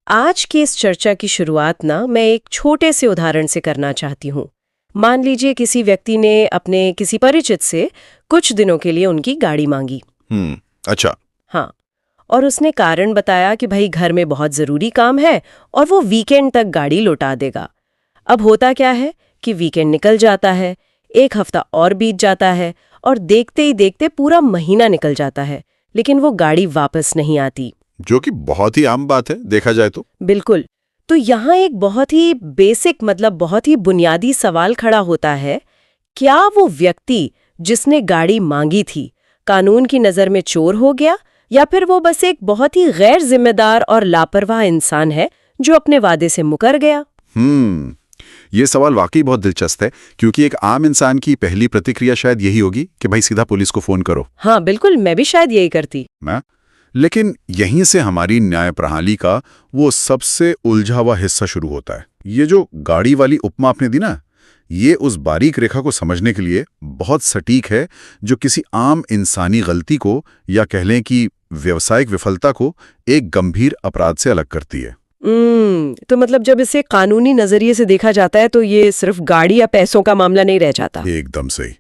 आज की इस चर्चा की शुरुआत ना मैं एक छोटे से उदाहरण से करना चाहती हूँ। मान लीजिए किसी व्यक्ति ने अपने किसी परिचित से कुछ दिनों के लिए उनकी गाड़ी मांगी। अच्छा। हाँ, और उसने कारण बताया कि भाई घर में बहुत ज़रूरी काम है और वो वीकेंड तक गाड़ी लौटा देगा। अब होता क्या है कि वीकेंड निकल जाता है, एक हफ्ता और बीत जाता है और देखते ही देखते पूरा महीना निकल जाता है, लेकिन वो गाड़ी वापस नहीं आती। जो कि बहुत ही आम बात है देखा जाए तो। बिल्कुल। तो यहाँ एक बहुत ही बेसिक बहुत ही बुनियादी सवाल खड़ा होता है, क्या वो व्यक्ति जिसने गाड़ी मांगी थी कानून की नज़र में चोर हो गया या फिर वो बस एक बहुत ही गैर जिम्मेदार और लापरवाह इंसान है जो अपने वादे से मुकर गया? ये सवाल वाकई बहुत दिलचस्प है, क्योंकि एक आम इंसान की पहली प्रतिक्रिया शायद यही होगी कि भाई सीधा पुलिस को फोन करो। हाँ बिल्कुल, मैं भी शायद यही करती। लेकिन यहीं से हमारी न्याय प्रणाली का वो सबसे उलझा हुआ हिस्सा शुरू होता है। ये जो गाड़ी वाली उपमा आपने दी ना, ये उस बारीक रेखा को समझने के लिए बहुत सटीक है जो किसी आम इंसानी गलती को या कह लें कि व्यावसायिक विफलता को एक गंभीर अपराध से अलग करती है। तो जब इसे कानूनी नजरिए से देखा जाता है तो ये सिर्फ गाड़ी या पैसों का मामला नहीं रह जाता। एकदम सही।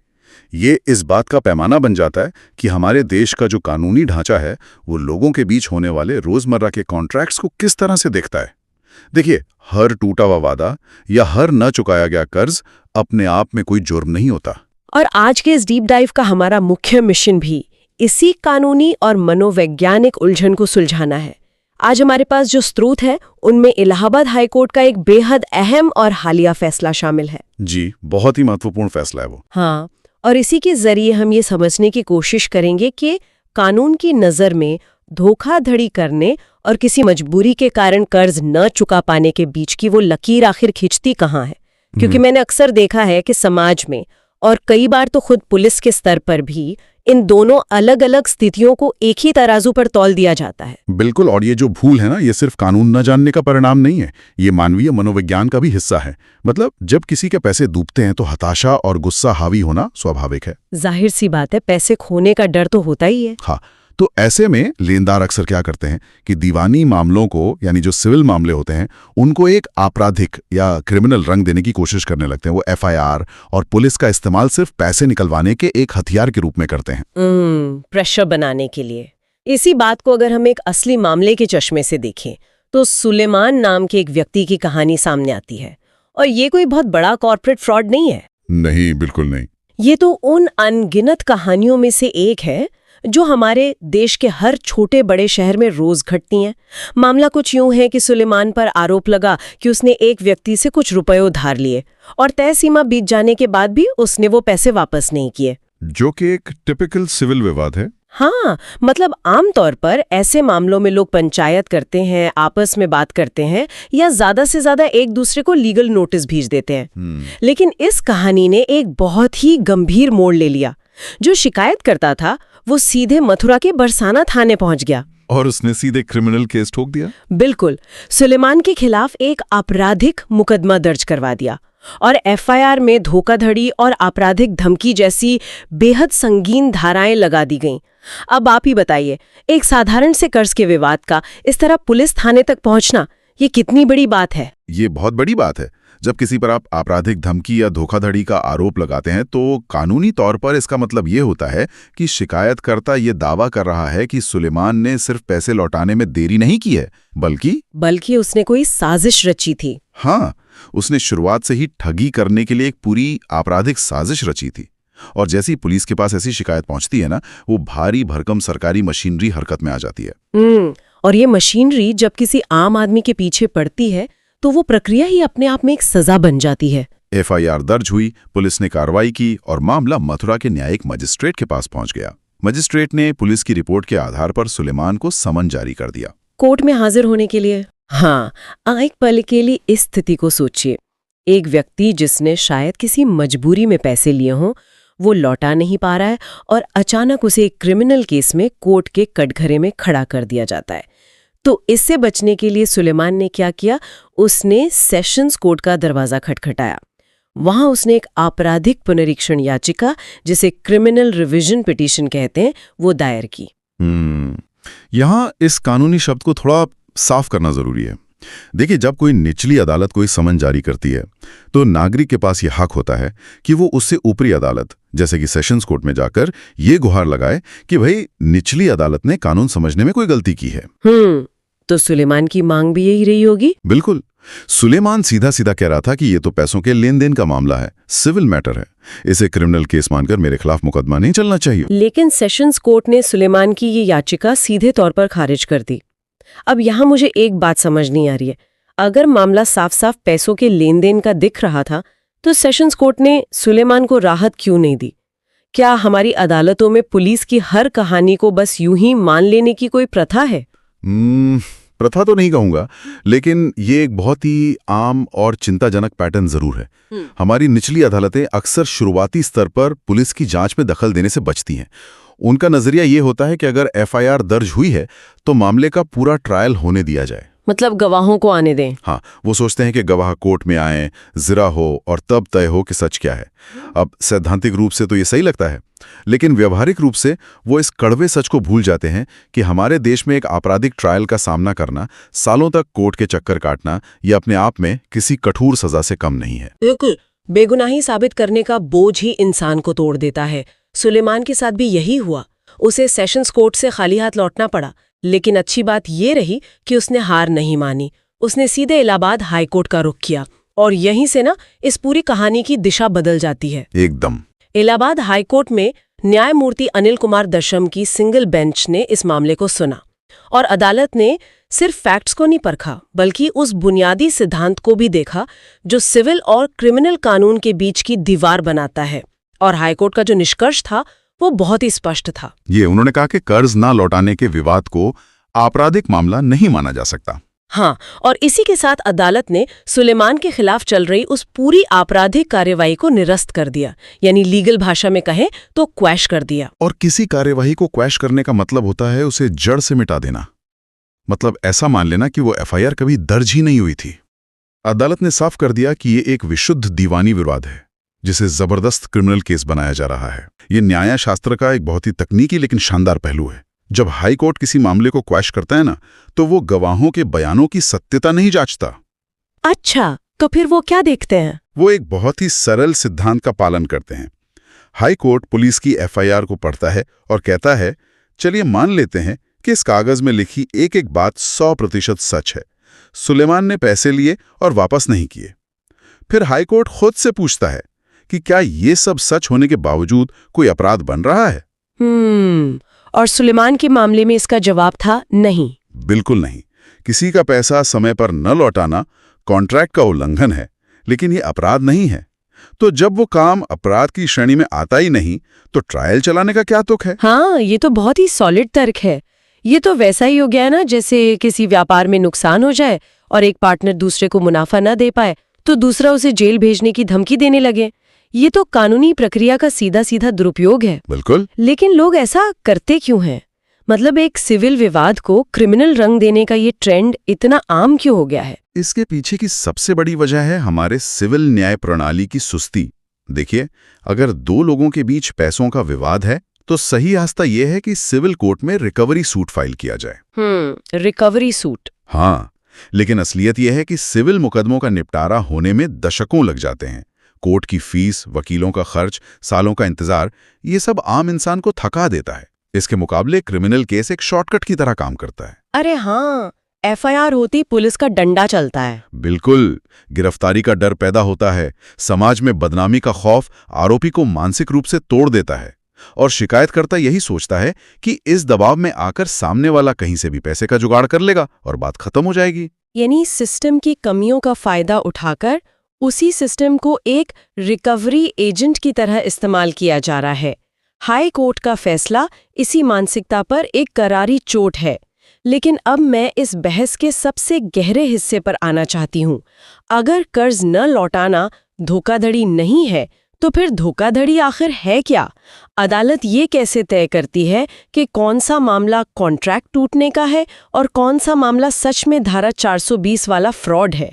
ये इस बात का पैमाना बन जाता है कि हमारे देश का जो कानूनी ढांचा है वो लोगों के बीच होने वाले रोजमर्रा के कॉन्ट्रैक्ट्स को किस तरह से देखता है। देखिए, हर टूटा हुआ वादा या हर न चुकाया गया कर्ज अपने आप में कोई जुर्म नहीं होता। और आज के इस डीप डाइव का हमारा मुख्य मिशन भी इसी कानूनी और मनोवैज्ञानिक उलझन को सुलझाना है। आज हमारे पास जो स्रोत है उनमें इलाहाबाद हाईकोर्ट का एक बेहद अहम और हालिया फैसला शामिल है। जी, बहुत ही महत्वपूर्ण फैसला है वो। हाँ, और इसी के जरिए हम ये समझने की कोशिश करेंगे कि कानून की नज़र में धोखाधड़ी करने और किसी मजबूरी के कारण कर्ज न चुका पाने के बीच की वो लकीर आखिर खिंचती कहाँ है। क्योंकि मैंने अक्सर देखा है कि समाज में और कई बार तो खुद पुलिस के स्तर पर भी इन दोनों अलग अलग स्थितियों को एक ही तराजू पर तौल दिया जाता है। बिल्कुल, और ये जो भूल है ना, ये सिर्फ कानून न जानने का परिणाम नहीं है, ये मानवीय मनोविज्ञान का भी हिस्सा है। जब किसी के पैसे डूबते हैं तो हताशा और गुस्सा हावी होना स्वाभाविक है। जाहिर सी बात है, पैसे खोने का डर तो होता ही है। हाँ, तो ऐसे में लेनदार अक्सर क्या करते हैं कि दीवानी मामलों को, यानी जो सिविल मामले होते हैं, उनको एक आपराधिक या क्रिमिनल रंग देने की कोशिश करने लगते हैं। वो एफआईआर और पुलिस का इस्तेमाल सिर्फ पैसे निकलवाने के एक हथियार के रूप में करते हैं। प्रेशर बनाने के लिए। इसी बात को अगर हम एक असली मामले के चश्मे से देखें तो सुलेमान नाम के एक व्यक्ति की कहानी सामने आती है। और ये कोई बहुत बड़ा कॉर्पोरेट फ्रॉड नहीं है। नहीं, बिल्कुल नहीं। ये तो उन अनगिनत कहानियों में से एक है जो हमारे देश के हर छोटे बड़े शहर में रोज घटती हैं। मामला कुछ यूं है कि सुलेमान पर आरोप लगा कि उसने एक व्यक्ति से कुछ रुपए उधार लिए और तय सीमा बीत जाने के बाद भी उसने वो पैसे वापस नहीं किए, जो कि एक टिपिकल सिविल विवाद है। हाँ, आमतौर पर ऐसे मामलों में लोग पंचायत करते हैं, आपस में बात करते हैं या ज्यादा से ज्यादा एक दूसरे को लीगल नोटिस भेज देते हैं। लेकिन इस कहानी ने एक बहुत ही गंभीर मोड़ ले लिया। जो शिकायत करता था वो सीधे मथुरा के बरसाना थाने पहुंच गया और उसने सीधे क्रिमिनल केस ठोक दिया। बिल्कुल, सुलेमान के खिलाफ एक आपराधिक मुकदमा दर्ज करवा दिया और एफआईआर में धोखाधड़ी और आपराधिक धमकी जैसी बेहद संगीन धाराएं लगा दी गईं। अब आप ही बताइए, एक साधारण से कर्ज के विवाद का इस तरह पुलिस थाने तक पहुंचना, ये कितनी बड़ी बात है? ये बहुत बड़ी बात है। जब किसी पर आप आपराधिक धमकी या धोखाधड़ी का आरोप लगाते हैं तो कानूनी तौर पर इसका मतलब ये होता है कि शिकायतकर्ता ये दावा कर रहा है कि सुलेमान ने सिर्फ पैसे लौटाने में देरी नहीं की है, बल्कि उसने कोई साजिश रची थी। हाँ, उसने शुरुआत से ही ठगी करने के लिए एक पूरी आपराधिक साजिश रची थी। और जैसी पुलिस के पास ऐसी शिकायत पहुंचती है ना, वो भारी भरकम सरकारी मशीनरी हरकत में आ जाती है। और ये मशीनरी जब किसी आम आदमी के पीछे पड़ती है तो वो प्रक्रिया ही अपने आप में एक सजा बन जाती है। एफआईआर दर्ज हुई, पुलिस ने कार्रवाई की और मामला मथुरा के न्यायिक मजिस्ट्रेट के पास पहुंच गया। मजिस्ट्रेट ने पुलिस की रिपोर्ट के आधार पर सुलेमान को समन जारी कर दिया कोर्ट में हाजिर होने के लिए। हाँ, एक पल के लिए इस स्थिति को सोचिए। एक व्यक्ति जिसने शायद किसी मजबूरी में पैसे लिए हों, वो लौटा नहीं पा रहा है और अचानक उसे एक क्रिमिनल केस में कोर्ट के कटघरे में खड़ा कर दिया जाता है। तो इससे बचने के लिए सुलेमान ने क्या किया, उसने सेशंस कोर्ट का दरवाजा खटखटाया। वहां उसने एक आपराधिक पुनरीक्षण याचिका, जिसे क्रिमिनल रिवीजन पिटीशन कहते हैं, वो दायर की। यहाँ इस कानूनी शब्द को थोड़ा साफ करना जरूरी है। देखिए, जब कोई निचली अदालत कोई समन जारी करती है तो नागरिक के पास यह हक होता है कि वो उससे ऊपरी अदालत जैसे कि सेशंस कोर्ट में जाकर ये गुहार लगाए कि भाई निचली अदालत ने कानून समझने में कोई गलती की है। तो सुलेमान की मांग भी यही रही होगी। बिल्कुल। सुलेमान सीधा सीधा कह रहा था कि ये तो पैसों के लेन देन का मामला है, सिविल मैटर है, इसे क्रिमिनल केस मानकर मेरे खिलाफ मुकदमा नहीं चलना चाहिए। लेकिन सेशंस कोर्ट ने सुलेमान की ये याचिका सीधे तौर पर खारिज कर दी। अब यहाँ मुझे एक बात समझ नहीं आ रही है, अगर मामला साफ साफ पैसों के लेन देन का दिख रहा था तो सेशंस कोर्ट ने सुलेमान को राहत क्यों नहीं दी? क्या हमारी अदालतों में पुलिस की हर कहानी को बस यूं ही मान लेने की कोई प्रथा है? प्रथा तो नहीं कहूंगा, लेकिन ये एक बहुत ही आम और चिंताजनक पैटर्न जरूर है। हमारी निचली अदालतें अक्सर शुरुआती स्तर पर पुलिस की जांच में दखल देने से बचती हैं। उनका नजरिया ये होता है कि अगर एफआईआर दर्ज हुई है तो मामले का पूरा ट्रायल होने दिया जाए, मतलब गवाहों को आने दें। हाँ, वो सोचते हैं कि गवाह कोर्ट में आए, जिरा हो और तब तय हो कि सच क्या है। अब सैद्धांतिक रूप से तो ये सही लगता है, लेकिन व्यवहारिक रूप से वो इस कड़वे सच को भूल जाते हैं कि हमारे देश में एक आपराधिक ट्रायल का सामना करना, सालों तक कोर्ट के चक्कर काटना, ये अपने आप में किसी कठोर सजा से कम नहीं है। बिल्कुल, बेगुनाही साबित करने का बोझ ही इंसान को तोड़ देता है। सुलेमान के साथ भी यही हुआ। उसे सेशंस कोर्ट से खाली हाथ लौटना पड़ा, लेकिन अच्छी बात ये रही कि उसने हार नहीं मानी। उसने सीधे इलाहाबाद हाई कोर्ट का रुख किया और यहीं से ना इस पूरी कहानी की दिशा बदल जाती है एकदम। इलाहाबाद हाई कोर्ट में न्यायमूर्ति अनिल कुमार दशम की सिंगल बेंच ने इस मामले को सुना और अदालत ने सिर्फ फैक्ट्स को नहीं परखा, बल्कि उस बुनियादी सिद्धांत को भी देखा जो सिविल और क्रिमिनल कानून के बीच की दीवार बनाता है। और हाईकोर्ट का जो निष्कर्ष था वो बहुत ही स्पष्ट था। ये उन्होंने कहा कि कर्ज ना लौटाने के विवाद को आपराधिक मामला नहीं माना जा सकता। हाँ, और इसी के साथ अदालत ने सुलेमान के खिलाफ चल रही उस पूरी आपराधिक कार्यवाही को निरस्त कर दिया, यानी लीगल भाषा में कहें तो क्वैश कर दिया। और किसी कार्यवाही को क्वैश करने का मतलब होता है उसे जड़ से मिटा देना, मतलब ऐसा मान लेना कि वो एफआईआर कभी दर्ज ही नहीं हुई थी। अदालत ने साफ कर दिया कि ये एक विशुद्ध दीवानी विवाद है जिसे जबरदस्त क्रिमिनल केस बनाया जा रहा है। ये न्याय शास्त्र का एक बहुत ही तकनीकी लेकिन शानदार पहलू है। जब हाई कोर्ट किसी मामले को क्वैश करता है ना, तो वो गवाहों के बयानों की सत्यता नहीं जांचता। अच्छा, तो फिर वो क्या देखते हैं? वो एक बहुत ही सरल सिद्धांत का पालन करते हैं। हाई कोर्ट पुलिस की एफआईआर को पढ़ता है और कहता है, चलिए मान लेते हैं कि इस कागज में लिखी एक एक बात 100% सच है। सुलेमान ने पैसे लिए और वापस नहीं किए। फिर हाई कोर्ट खुद से पूछता है कि क्या ये सब सच होने के बावजूद कोई अपराध बन रहा है? और सुलेमान के मामले में इसका जवाब था नहीं। बिल्कुल नहीं। किसी का पैसा समय पर न लौटाना कॉन्ट्रैक्ट का उल्लंघन है, लेकिन ये अपराध नहीं है। तो जब वो काम अपराध की श्रेणी में आता ही नहीं, तो ट्रायल चलाने का क्या तुक है? हाँ, ये तो बहुत ही सॉलिड तर्क है। ये तो वैसा ही हो गया ना जैसे किसी व्यापार में नुकसान हो जाए और एक पार्टनर दूसरे को मुनाफा न दे पाए तो दूसरा उसे जेल भेजने की धमकी देने लगे। ये तो कानूनी प्रक्रिया का सीधा सीधा दुरुपयोग है। बिल्कुल। लेकिन लोग ऐसा करते क्यों हैं? मतलब एक सिविल विवाद को क्रिमिनल रंग देने का ये ट्रेंड इतना आम क्यों हो गया है? इसके पीछे की सबसे बड़ी वजह है हमारे सिविल न्याय प्रणाली की सुस्ती। देखिए, अगर दो लोगों के बीच पैसों का विवाद है तो सही रास्ता यह है कि सिविल कोर्ट में रिकवरी सूट फाइल किया जाए। Recovery suit. हाँ, लेकिन असलियत यह है कि सिविल मुकदमों का निपटारा होने में दशकों लग जाते हैं। कोर्ट की फीस, वकीलों का खर्च, सालों का इंतजार, ये सब आम इंसान को थका देता है। इसके मुकाबले क्रिमिनल केस एक शॉर्टकट की तरह काम करता है। अरे हाँ, एफआईआर होती पुलिस का डंडा चलता है। बिल्कुल, गिरफ्तारी का डर पैदा होता है, समाज में बदनामी का खौफ आरोपी को मानसिक रूप से तोड़ देता है और शिकायतकर्ता यही सोचता है कि इस दबाव में आकर सामने वाला कहीं से भी पैसे का जुगाड़ कर लेगा और बात खत्म हो जाएगी। यानी सिस्टम की कमियों का फायदा उठाकर उसी सिस्टम को एक रिकवरी एजेंट की तरह इस्तेमाल किया जा रहा है। हाई कोर्ट का फैसला इसी मानसिकता पर एक करारी चोट है। लेकिन अब मैं इस बहस के सबसे गहरे हिस्से पर आना चाहती हूँ। अगर कर्ज न लौटाना धोखाधड़ी नहीं है तो फिर धोखाधड़ी आखिर है क्या? अदालत ये कैसे तय करती है कि कौन सा मामला कॉन्ट्रैक्ट टूटने का है और कौन सा मामला सच में धारा 420 वाला फ्रॉड है?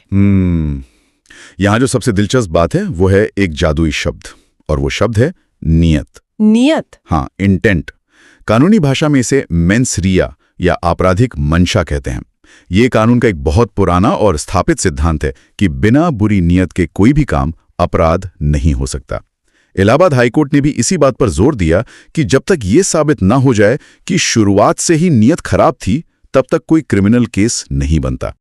यहाँ जो सबसे दिलचस्प बात है वो है एक जादुई शब्द, और वो शब्द है नियत। नियत? हाँ, इंटेंट। कानूनी भाषा में इसे मेंस रिया या आपराधिक मंशा कहते हैं। ये कानून का एक बहुत पुराना और स्थापित सिद्धांत है कि बिना बुरी नीयत के कोई भी काम अपराध नहीं हो सकता। इलाहाबाद हाईकोर्ट ने भी इसी बात पर जोर दिया कि जब तक ये साबित ना हो जाए कि शुरुआत से ही नीयत खराब थी, तब तक कोई क्रिमिनल केस नहीं बनता।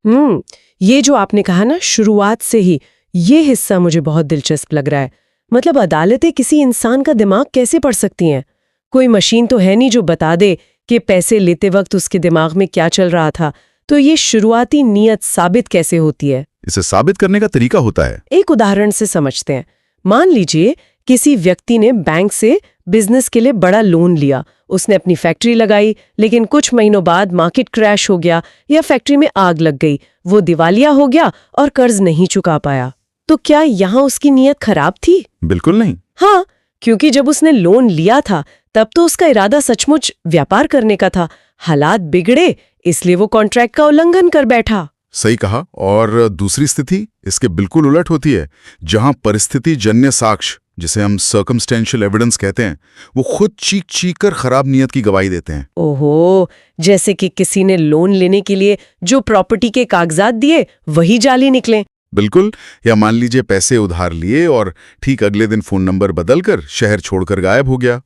ये जो आपने कहा ना, शुरुआत से ही, ये हिस्सा मुझे बहुत दिलचस्प लग रहा है। मतलब अदालतें किसी इंसान का दिमाग कैसे पढ़ सकती हैं? कोई मशीन तो है नहीं जो बता दे कि पैसे लेते वक्त उसके दिमाग में क्या चल रहा था। तो ये शुरुआती नीयत साबित कैसे होती है? इसे साबित करने का तरीका होता है। एक उदाहरण से समझते हैं। मान लीजिए किसी व्यक्ति ने बैंक से बिजनेस के लिए बड़ा लोन लिया। उसने अपनी फैक्ट्री लगाई, लेकिन कुछ महीनों बाद मार्केट क्रैश हो गया या फैक्ट्री में आग लग गई। वो दिवालिया हो गया और कर्ज नहीं चुका पाया। तो क्या यहाँ उसकी नीयत खराब थी? बिल्कुल नहीं। हाँ, क्योंकि जब उसने लोन लिया था तब तो उसका इरादा सचमुच व्यापार करने का था। हालात बिगड़े, इसलिए वो कॉन्ट्रैक्ट का उल्लंघन कर बैठा। सही कहा। और दूसरी स्थिति इसके बिल्कुल उलट होती है, जहां परिस्थिति जन्य साक्ष्य, जिसे हम सर्कमस्टेंशियल एविडेंस कहते हैं, वो खुद चीख कर खराब नीयत की गवाही देते हैं। ओहो, जैसे कि किसी ने लोन लेने के लिए जो प्रॉपर्टी के कागजात दिए वही जाली निकले। बिल्कुल। या मान लीजिए पैसे उधार लिए और ठीक अगले दिन फोन नंबर बदलकर शहर छोड़कर गायब हो गया।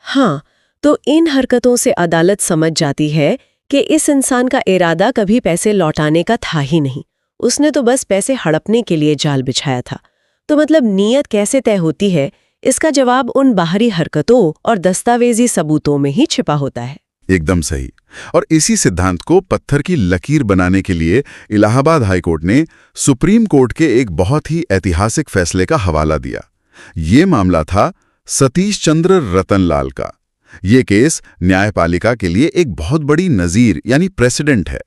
हाँ, तो इन हरकतों से अदालत समझ जाती है कि इस इंसान का इरादा कभी पैसे लौटाने का था ही नहीं। उसने तो बस पैसे हड़पने के लिए जाल बिछाया था। तो मतलब नीयत कैसे तय होती है, इसका जवाब उन बाहरी हरकतों और दस्तावेजी सबूतों में ही छिपा होता है। एकदम सही। और इसी सिद्धांत को पत्थर की लकीर बनाने के लिए इलाहाबाद हाईकोर्ट ने सुप्रीम कोर्ट के एक बहुत ही ऐतिहासिक फैसले का हवाला दिया। ये मामला था सतीश चंद्र रतनलाल का। ये केस न्यायपालिका के लिए एक बहुत बड़ी नजीर यानी प्रेसिडेंट है।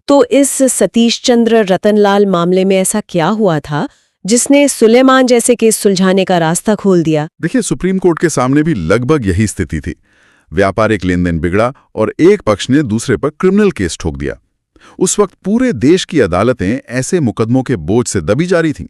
तो इस सतीश चंद्र रतनलाल मामले में ऐसा क्या हुआ था जिसने सुलेमान जैसे केस सुलझाने का रास्ता खोल दिया? देखिए, सुप्रीम कोर्ट के सामने भी लगभग यही स्थिति थी। व्यापारिक लेनदेन बिगड़ा और एक पक्ष ने दूसरे पर क्रिमिनल केस ठोक दिया। उस वक्त पूरे देश की अदालतें ऐसे मुकदमों के बोझ से दबी जा रही थीं।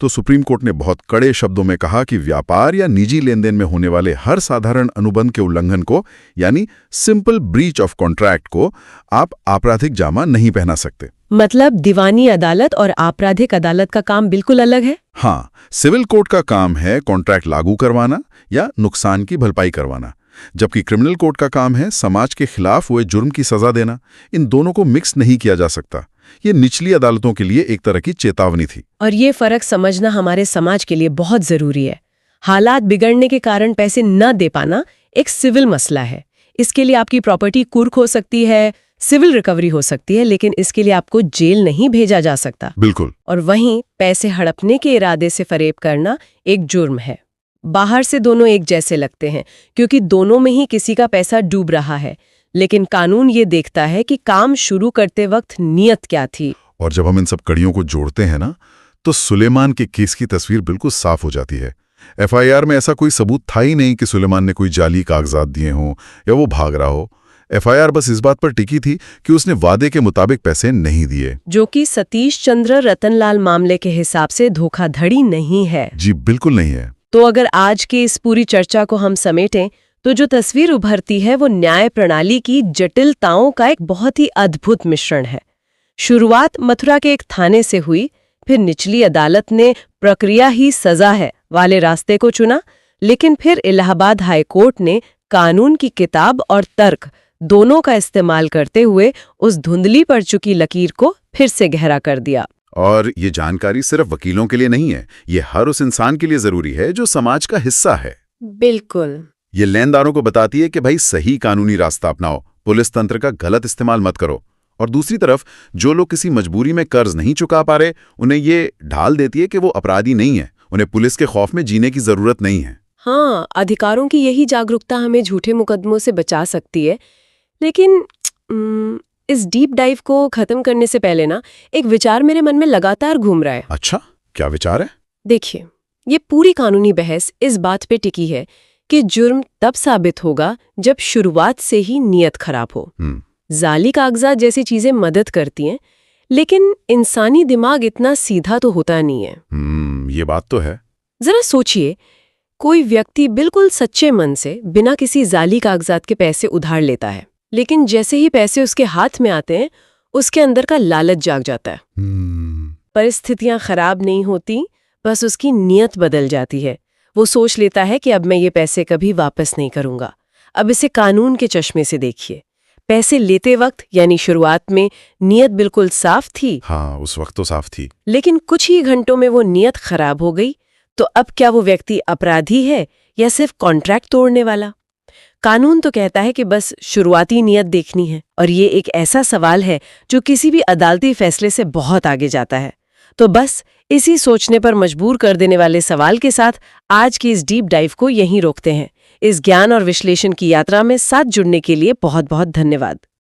तो सुप्रीम कोर्ट ने बहुत कड़े शब्दों में कहा कि व्यापार या निजी लेनदेन में होने वाले हर साधारण अनुबंध के उल्लंघन को, यानी सिंपल ब्रीच ऑफ कॉन्ट्रैक्ट को, आप आपराधिक जामा नहीं पहना सकते। मतलब दीवानी अदालत और आपराधिक अदालत का काम बिल्कुल अलग है? हाँ, सिविल कोर्ट का काम है कॉन्ट्रैक्ट लागू करवाना या नुकसान की भरपाई करवाना, जबकि क्रिमिनल कोर्ट का काम है समाज के खिलाफ हुए जुर्म की सजा देना। इन दोनों को मिक्स नहीं किया जा सकता। ये निचली अदालतों के लिए एक तरह की चेतावनी थी। और ये फर्क समझना हमारे समाज के लिए बहुत जरूरी है। हालात बिगड़ने के कारण पैसे न दे पाना एक सिविल मसला है। इसके लिए आपकी प्रॉपर्टी कुर्क हो सकती है, सिविल रिकवरी हो सकती है, लेकिन इसके लिए आपको जेल नहीं भेजा जा सकता। बिल्कुल। और वहीं पैसे हड़पने के इरादे से फरेब करना एक जुर्म है। बाहर से दोनों एक जैसे लगते हैं क्योंकि दोनों में ही किसी का पैसा डूब रहा है, लेकिन कानून ये देखता है कि काम शुरू करते वक्त नीयत क्या थी। और जब हम इन सब कड़ियों को जोड़ते हैं ना, तो सुलेमान के केस की तस्वीर बिल्कुल साफ हो जाती है। एफआईआर में ऐसा कोई सबूत था ही नहीं कि सुलेमान ने कोई जाली कागजात दिए हों या वो भाग रहा हो। एफआईआर बस इस बात पर टिकी थी कि उसने वादे के मुताबिक पैसे नहीं दिए, जो कि सतीश चंद्र रतनलाल मामले के हिसाब से धोखाधड़ी नहीं है। जी बिल्कुल नहीं है। तो अगर आज की इस पूरी चर्चा को हम समेटें तो जो तस्वीर उभरती है वो न्याय प्रणाली की जटिलताओं का एक बहुत ही अद्भुत मिश्रण है। शुरुआत मथुरा के एक थाने से हुई, फिर निचली अदालत ने प्रक्रिया ही सजा है वाले रास्ते को चुना, लेकिन फिर इलाहाबाद हाई कोर्ट ने कानून की किताब और तर्क दोनों का इस्तेमाल करते हुए उस धुंधली पड़ चुकी लकीर को फिर से गहरा कर दिया। और ये जानकारी सिर्फ वकीलों के लिए नहीं है, ये हर उस इंसान के लिए जरूरी है जो समाज का हिस्सा है। बिल्कुल। ये लेनदारों को बताती है कि भाई सही कानूनी रास्ता अपनाओ, पुलिस तंत्र का गलत इस्तेमाल मत करो। और दूसरी तरफ जो लोग किसी मजबूरी में कर्ज नहीं चुका पा रहे, उन्हें ये ढाल देती है कि वो अपराधी नहीं है, उन्हें पुलिस के खौफ में जीने की जरूरत नहीं है। हाँ, अधिकारों की यही जागरूकता हमें झूठे मुकदमों से बचा सकती है। लेकिन इस डीप डाइव को खत्म करने से पहले ना, एक विचार मेरे मन में लगातार घूम रहा है। अच्छा, क्या विचार है? देखिए, ये पूरी कानूनी बहस इस बात पे टिकी है कि जुर्म तब साबित होगा जब शुरुआत से ही नीयत खराब हो। जाली कागजात जैसी चीजें मदद करती हैं, लेकिन इंसानी दिमाग इतना सीधा तो होता नहीं है। ये बात तो है। जरा सोचिए, कोई व्यक्ति बिल्कुल सच्चे मन से बिना किसी जाली कागजात के पैसे उधार लेता है, लेकिन जैसे ही पैसे उसके हाथ में आते हैं उसके अंदर का लालच जाग जाता है। परिस्थितियां खराब नहीं होती, बस उसकी नीयत बदल जाती है। वो सोच लेता है कि अब मैं ये पैसे कभी वापस नहीं करूंगा। अब इसे कानून के चश्मे से देखिए। पैसे लेते वक्त यानी शुरुआत में नीयत बिल्कुल साफ थी। हाँ, उस वक्त तो साफ थी। लेकिन कुछ ही घंटों में वो नीयत खराब हो गई। तो अब क्या वो व्यक्ति अपराधी है या सिर्फ कॉन्ट्रैक्ट तोड़ने वाला? कानून तो कहता है कि बस शुरुआती नीयत देखनी है, और ये एक ऐसा सवाल है जो किसी भी अदालती फैसले से बहुत आगे जाता है। तो बस इसी सोचने पर मजबूर कर देने वाले सवाल के साथ आज की इस डीप डाइव को यहीं रोकते हैं। इस ज्ञान और विश्लेषण की यात्रा में साथ जुड़ने के लिए बहुत बहुत धन्यवाद।